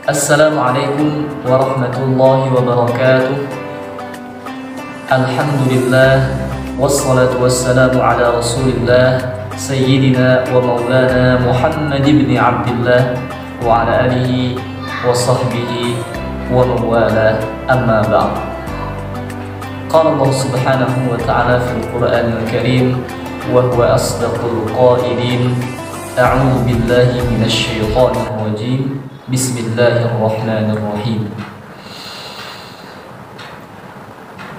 Assalamualaikum warahmatullahi wabarakatuh. Alhamdulillah, wassalatu wassalamu ala rasulillah Sayyidina wa maulana Muhammad ibn Abdillah wa ala alihi wa sahbihi wa mawala, amma ba'd. Qala Allah subhanahu wa ta'ala fil Qur'anil Karim wa huwa asdaqul qailin. A'udzu billahi minasy syaithanir rajim. Bismillahirrahmanirrahim.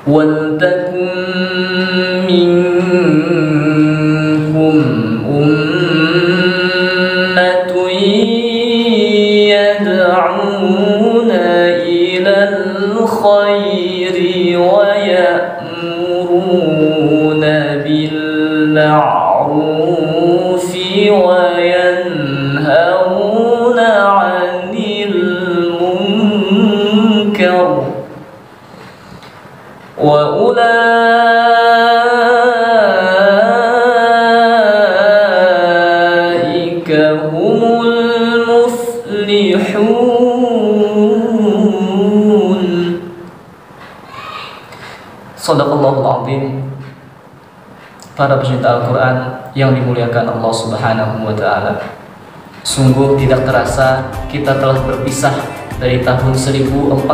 Waltakum minkum ummatun yad'una ilal khairi wa ya'muruna bil ma'rufi wa yanhauna 'anil munkar wa ulaika humul muflihun. Shadaqallahul azim. Para pecinta Al-Quran yang dimuliakan Allah subhanahu wa ta'ala, sungguh tidak terasa kita telah berpisah dari tahun 1443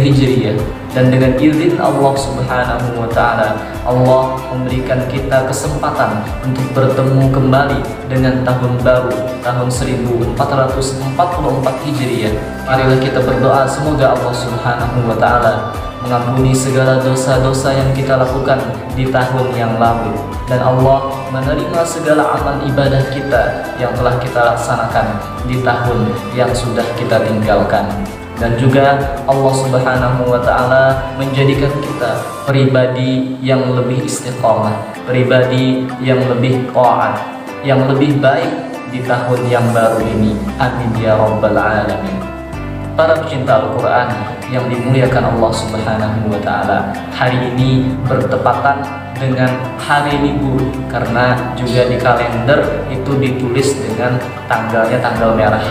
Hijriah, dan dengan izin Allah subhanahu wa ta'ala, Allah memberikan kita kesempatan untuk bertemu kembali dengan tahun baru, tahun 1444 Hijriah. Marilah kita berdoa semoga Allah subhanahu wa ta'ala mengampuni segala dosa-dosa yang kita lakukan di tahun yang lalu, dan Allah menerima segala amal ibadah kita yang telah kita laksanakan di tahun yang sudah kita tinggalkan. Dan juga Allah subhanahu wa ta'ala menjadikan kita pribadi yang lebih istiqomah, pribadi yang lebih taat, yang lebih baik di tahun yang baru ini. Amin ya rabbal alamin. Para pecinta Al-Quran yang dimuliakan Allah subhanahu wa ta'ala, hari ini bertepatan dengan hari libur, karena juga di kalender itu ditulis dengan tanggalnya tanggal merah,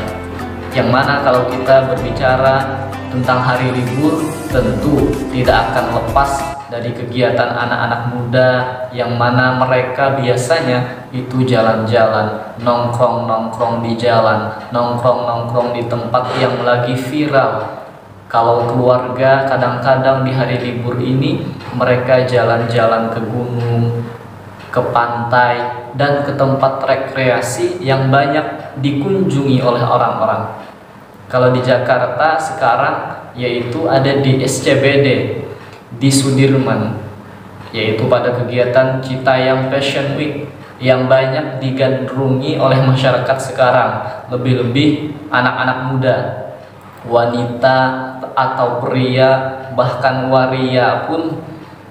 yang mana kalau kita berbicara tentang hari libur tentu tidak akan lepas dari kegiatan anak-anak muda, yang mana mereka biasanya itu jalan-jalan, nongkrong-nongkrong di jalan, nongkrong-nongkrong di tempat yang lagi viral. Kalau keluarga kadang-kadang di hari libur ini mereka jalan-jalan ke gunung, ke pantai, dan ke tempat rekreasi yang banyak dikunjungi oleh orang-orang. Kalau di Jakarta sekarang yaitu ada di SCBD, di Sudirman, yaitu pada kegiatan Citayam Fashion Week yang banyak digandrungi oleh masyarakat sekarang, lebih-lebih anak-anak muda, wanita atau pria, bahkan waria pun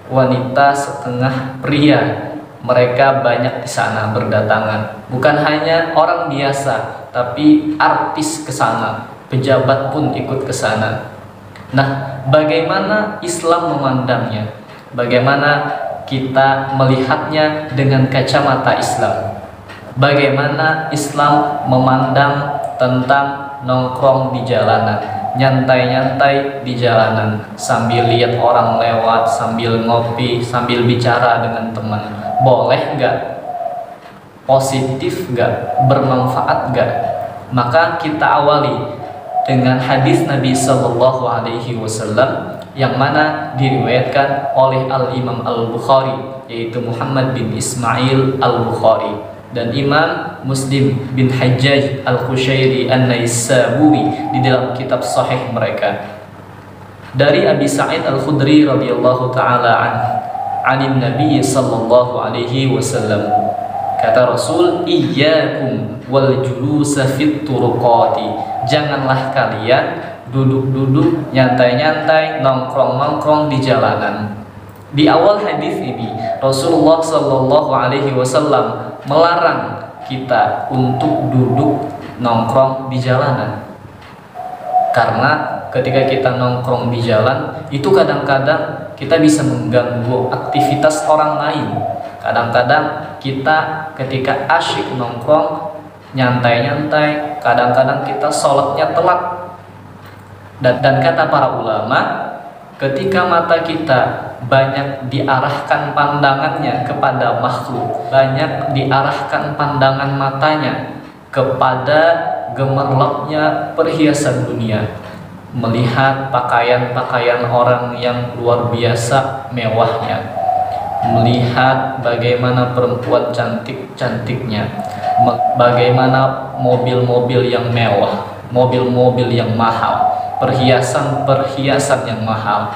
wanita setengah pria. Mereka banyak di sana berdatangan. Bukan hanya orang biasa, tapi artis ke sana, pejabat pun ikut ke sana. Nah, bagaimana Islam memandangnya? Bagaimana kita melihatnya dengan kacamata Islam? Bagaimana Islam memandang tentang nongkrong di jalanan, nyantai-nyantai di jalanan, sambil lihat orang lewat, sambil ngopi, sambil bicara dengan teman? Boleh nggak? Positif nggak? Bermanfaat nggak? Maka kita awali dengan hadis Nabi Sallallahu Alaihi Wasallam yang mana diriwayatkan oleh Al-Imam Al-Bukhari, yaitu Muhammad bin Ismail Al-Bukhari, dan Imam Muslim bin Hajjaj Al-Qushairi An-Naisaburi di dalam kitab sahih mereka, dari Abi Sa'id Al-Khudri radhiyallahu ta'ala anin Nabi Sallallahu Alaihi Wasallam. Kata Rasul, iyyakum wal julusa fit turuqati, janganlah kalian duduk-duduk, nyantai-nyantai, nongkrong-nongkrong di jalanan. Di awal hadis ini Rasulullah Sallallahu Alaihi Wasallam melarang kita untuk duduk nongkrong di jalanan, karena ketika kita nongkrong di jalan itu kadang-kadang kita bisa mengganggu aktivitas orang lain. Kadang-kadang kita ketika asyik nongkrong nyantai-nyantai, kadang-kadang kita sholatnya telat. Dan kata para ulama, ketika mata kita banyak diarahkan pandangannya kepada makhluk, banyak diarahkan pandangan matanya kepada gemerlapnya perhiasan dunia, melihat pakaian-pakaian orang yang luar biasa mewahnya, melihat bagaimana perempuan cantik-cantiknya, bagaimana mobil-mobil yang mewah, mobil-mobil yang mahal, perhiasan-perhiasan yang mahal,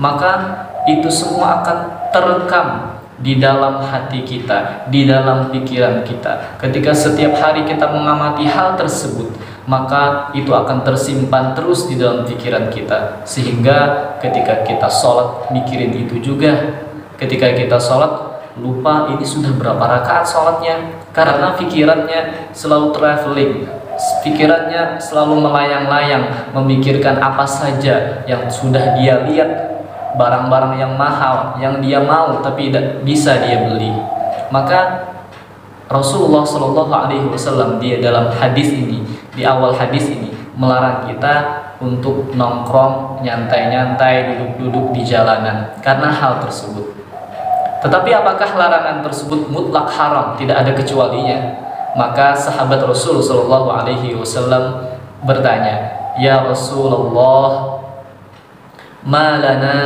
maka itu semua akan terekam di dalam hati kita, di dalam pikiran kita. Ketika setiap hari kita mengamati hal tersebut, maka itu akan tersimpan terus di dalam pikiran kita, sehingga ketika kita sholat mikirin itu juga. Ketika kita sholat lupa ini sudah berapa rakaat sholatnya, karena pikirannya selalu traveling, pikirannya selalu melayang-layang, memikirkan apa saja yang sudah dia lihat, barang-barang yang mahal yang dia mau tapi tidak bisa dia beli. Maka Rasulullah Shallallahu Alaihi Wasallam dia dalam hadis ini, di awal hadis ini melarang kita untuk nongkrong, nyantai-nyantai, duduk-duduk di jalanan karena hal tersebut. Tetapi apakah larangan tersebut mutlak haram, tidak ada kecualinya? Maka sahabat Rasul Shallallahu Alaihi Wasallam bertanya, ya Rasulullah, ma lana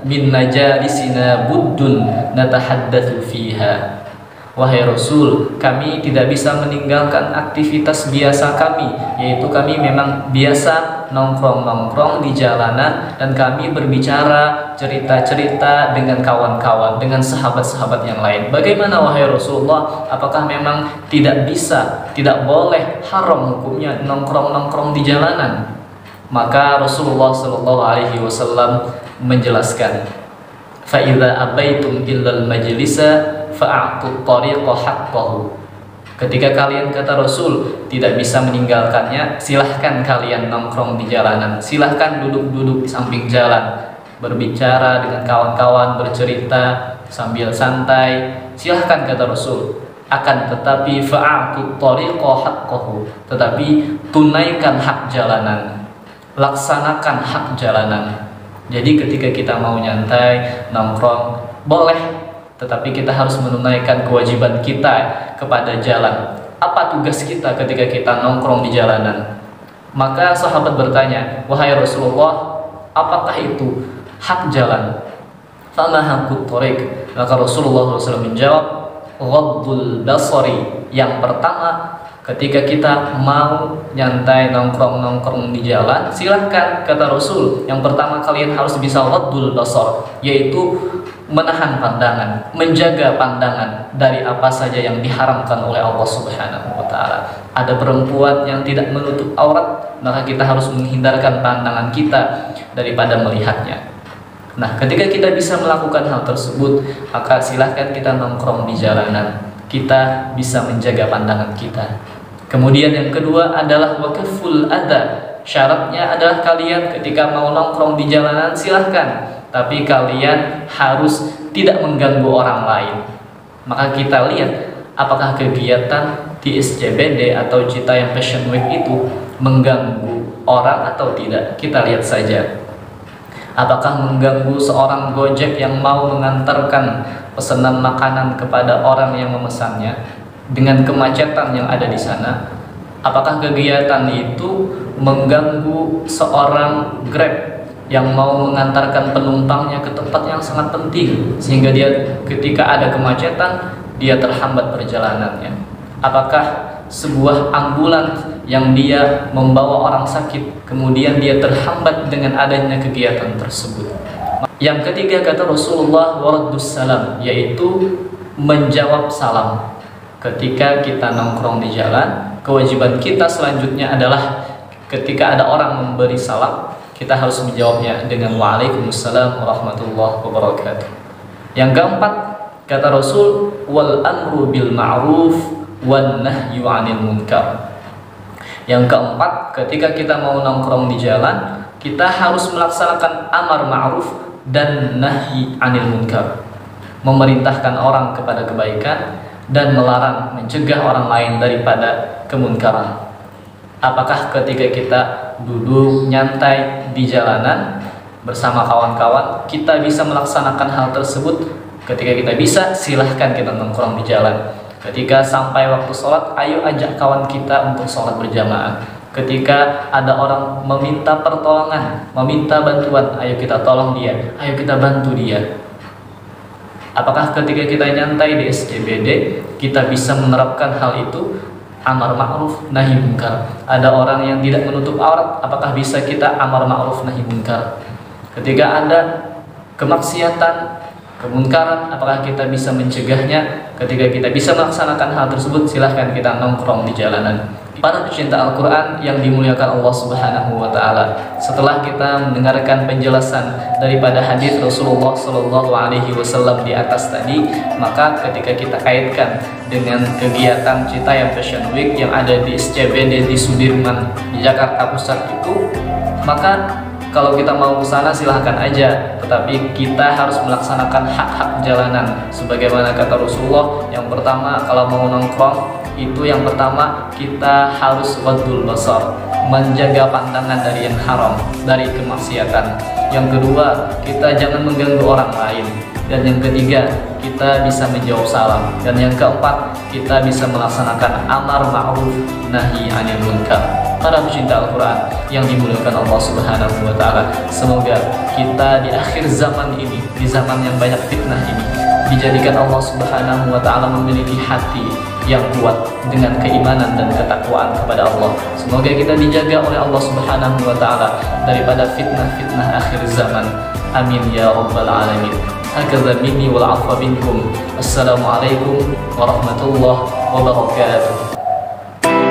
min najalisina buddun natahaddatsu fiha. Wahai Rasul, kami tidak bisa meninggalkan aktivitas biasa kami, yaitu kami memang biasa nongkrong-nongkrong di jalanan dan kami berbicara, cerita-cerita dengan kawan-kawan, dengan sahabat-sahabat yang lain. Bagaimana wahai Rasulullah, apakah memang tidak bisa, tidak boleh, haram hukumnya nongkrong-nongkrong di jalanan? Maka Rasulullah Shallallahu Alaihi Wasallam menjelaskan, fa idza abaitum illal majlisa fa'atut tariqa haqqahu. Ketika kalian, kata Rasul, tidak bisa meninggalkannya, silahkan kalian nongkrong di jalanan, silahkan duduk-duduk di samping jalan, berbicara dengan kawan-kawan, bercerita sambil santai, silahkan, kata Rasul. Akan tetapi fa'atut tariqa haqqahu, tetapi tunaikan hak jalanan, laksanakan hak jalanan. Jadi ketika kita mau nyantai, nongkrong, boleh, tetapi kita harus menunaikan kewajiban kita kepada jalan. Apa tugas kita ketika kita nongkrong di jalanan? Maka sahabat bertanya, wahai Rasulullah, apakah itu hak jalan? Fama haqqut thariq? Maka Rasulullah SAW menjawab, ghaddul basari. Yang pertama, ketika kita mau nyantai, nongkrong-nongkrong di jalan, silahkan, kata Rasul, yang pertama kalian harus bisa ghaddul basar, yaitu menahan pandangan, menjaga pandangan dari apa saja yang diharamkan oleh Allah Subhanahu wa Ta'ala. Ada perempuan yang tidak menutup aurat, maka kita harus menghindarkan pandangan kita daripada melihatnya. Nah, ketika kita bisa melakukan hal tersebut, maka silahkan kita nongkrong di jalanan, kita bisa menjaga pandangan kita. Kemudian yang kedua adalah wakaful adha. Syaratnya adalah kalian ketika mau nongkrong di jalanan silahkan, tapi kalian harus tidak mengganggu orang lain. Maka kita lihat apakah kegiatan di SCBD atau Citayam Fashion Week itu mengganggu orang atau tidak. Kita lihat saja, apakah mengganggu seorang Gojek yang mau mengantarkan pesanan makanan kepada orang yang memesannya dengan kemacetan yang ada di sana. Apakah kegiatan itu mengganggu seorang Grab yang mau mengantarkan penumpangnya ke tempat yang sangat penting, sehingga dia ketika ada kemacetan dia terhambat perjalanannya? Apakah sebuah ambulans yang dia membawa orang sakit kemudian dia terhambat dengan adanya kegiatan tersebut? Yang ketiga, kata Rasulullah, waraddus salam, yaitu menjawab salam. Ketika kita nongkrong di jalan, kewajiban kita selanjutnya adalah ketika ada orang memberi salam, kita harus menjawabnya dengan waalaikumsalam warahmatullahi wabarakatuh. Yang keempat, kata Rasul, wal amru bil ma'ruf wan nahyu 'anil munkar. Yang keempat, ketika kita mau nongkrong di jalan, kita harus melaksanakan amar ma'ruf dan nahi 'anil munkar. Memerintahkan orang kepada kebaikan dan melarang, mencegah orang lain daripada kemunkaran. Apakah ketika kita duduk nyantai di jalanan bersama kawan-kawan kita bisa melaksanakan hal tersebut? Ketika kita bisa, silahkan kita nongkrong di jalan. Ketika sampai waktu sholat, ayo ajak kawan kita untuk sholat berjamaah. Ketika ada orang meminta pertolongan, meminta bantuan, ayo kita tolong dia, ayo kita bantu dia. Apakah ketika kita nyantai di SCBD kita bisa menerapkan hal itu? Amar ma'ruf nahi munkar. Ada orang yang tidak menutup aurat, apakah bisa kita amar ma'ruf nahi munkar? Ketika ada kemaksiatan, kemunkaran, apakah kita bisa mencegahnya? Ketika kita bisa melaksanakan hal tersebut, silahkan kita nongkrong di jalanan. Para pecinta Al-Quran yang dimuliakan Allah Subhanahu wa Ta'ala, setelah kita mendengarkan penjelasan daripada hadis Rasulullah Sallallahu Alaihi Wasallam di atas tadi, maka ketika kita kaitkan dengan kegiatan Citayam Fashion Week yang ada di SCBD di Sudirman di Jakarta Pusat itu, maka kalau kita mau ke sana silahkan aja, tetapi kita harus melaksanakan hak-hak jalanan sebagaimana kata Rasulullah. Yang pertama, kalau mau nongkrong itu yang pertama kita harus ghadul basar, menjaga pandangan dari yang haram, dari kemaksiatan. Yang kedua, kita jangan mengganggu orang lain. Dan yang ketiga, kita bisa menjawab salam. Dan yang keempat, kita bisa melaksanakan amar ma'ruf nahi anil munkar. Para pecinta Al-Quran yang dimuliakan Allah Subhanahu wa Ta'ala, semoga kita di akhir zaman ini, di zaman yang banyak fitnah ini, dijadikan Allah Subhanahu wa Ta'ala memiliki hati yang kuat dengan keimanan dan ketakwaan kepada Allah. Semoga kita dijaga oleh Allah Subhanahu wa Ta'ala daripada fitnah-fitnah akhir zaman. Amin ya rabbal alamin. Hakadha minni wal 'afwa minkum. Assalamualaikum warahmatullahi wabarakatuh.